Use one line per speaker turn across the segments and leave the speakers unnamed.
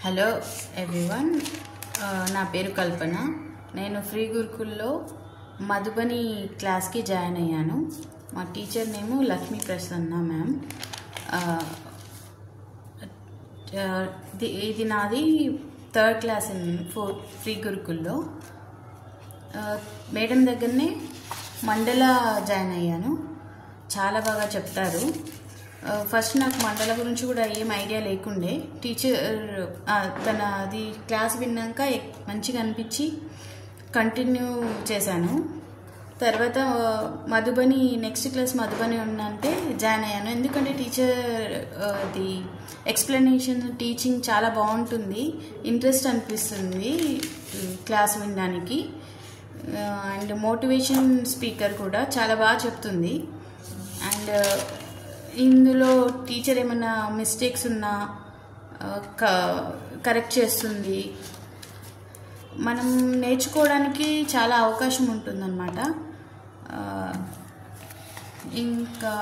Hello everyone, నా పేరు కల్పన. నేను ఫ్రీ గురుకుల్లో మధుబని క్లాస్కి జాయిన్ అయ్యాను. మా టీచర్ నేము లక్ష్మీ ప్రసన్న మ్యామ్. ఇది నాది 3rd క్లాస్ ఇన్ ఫ్రీ గురుకుల్లో. మేడం దగ్గరనే మండల జాయిన్ అయ్యాను. చాలా బాగా చెప్తారు. ఫస్ట్ నాకు మండల గురించి కూడా ఏం ఐడియా లేకుండే. టీచర్ తనది క్లాస్ విన్నాక మంచిగా అనిపించి కంటిన్యూ చేశాను. తర్వాత మధుబని నెక్స్ట్ క్లాస్ మధుబని ఉందంటే జాయిన్ అయ్యాను. ఎందుకంటే టీచర్ ది ఎక్స్ప్లెనేషన్ టీచింగ్ చాలా బాగుంటుంది, ఇంట్రెస్ట్ అనిపిస్తుంది క్లాస్ వినడానికి. అండ్ మోటివేషన్ స్పీకర్ కూడా చాలా బాగా చెప్తుంది. అండ్ ఇందులో టీచర్ ఏమైనా మిస్టేక్స్ ఉన్నా కరెక్ట్ చేస్తుంది. మనం నేర్చుకోవడానికి చాలా అవకాశం ఉంటుందన్నమాట. ఇంకా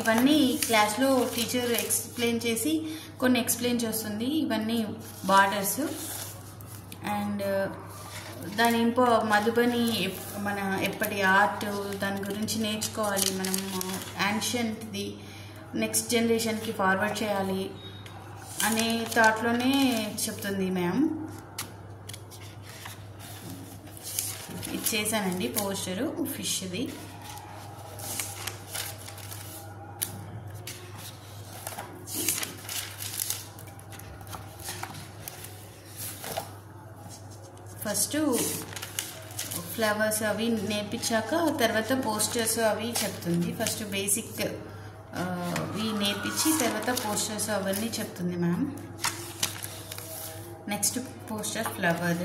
ఇవన్నీ క్లాస్లో టీచర్ ఎక్స్ప్లెయిన్ చేసి కొన్ని ఎక్స్ప్లెయిన్ చేస్తుంది. ఇవన్నీ బార్డర్స్. అండ్ దాని మధుబని మన ఎప్పటి ఆర్ట్ దాని గురించి నేర్చుకోవాలి. మనం యాన్షియంట్ది నెక్స్ట్ జనరేషన్కి ఫార్వర్డ్ చేయాలి అనే థాట్లోనే చెప్తుంది మ్యామ్. ఇది చేశానండి పోస్టరు ఫిష్ది. ఫస్ట్ ఫ్లవర్స్ అవి నేర్పించాక తర్వాత పోస్టర్స్ అవి చెప్తుంది. ఫస్ట్ బేసిక్ అవి నేర్పించి తర్వాత పోస్టర్స్ అవన్నీ చెప్తుంది మ్యామ్. నెక్స్ట్ పోస్టర్ ఫ్లవర్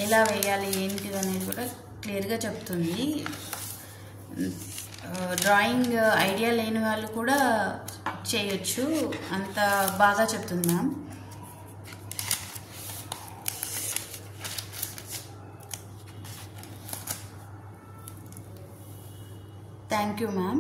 ఎలా వేయాలి ఏంటిది అనేది కూడా క్లియర్గా చెప్తుంది. డ్రాయింగ్ ఐడియా లేని వాళ్ళు కూడా చేయొచ్చు, అంత బాగా చెప్తుంది మ్యామ్. Thank you, ma'am.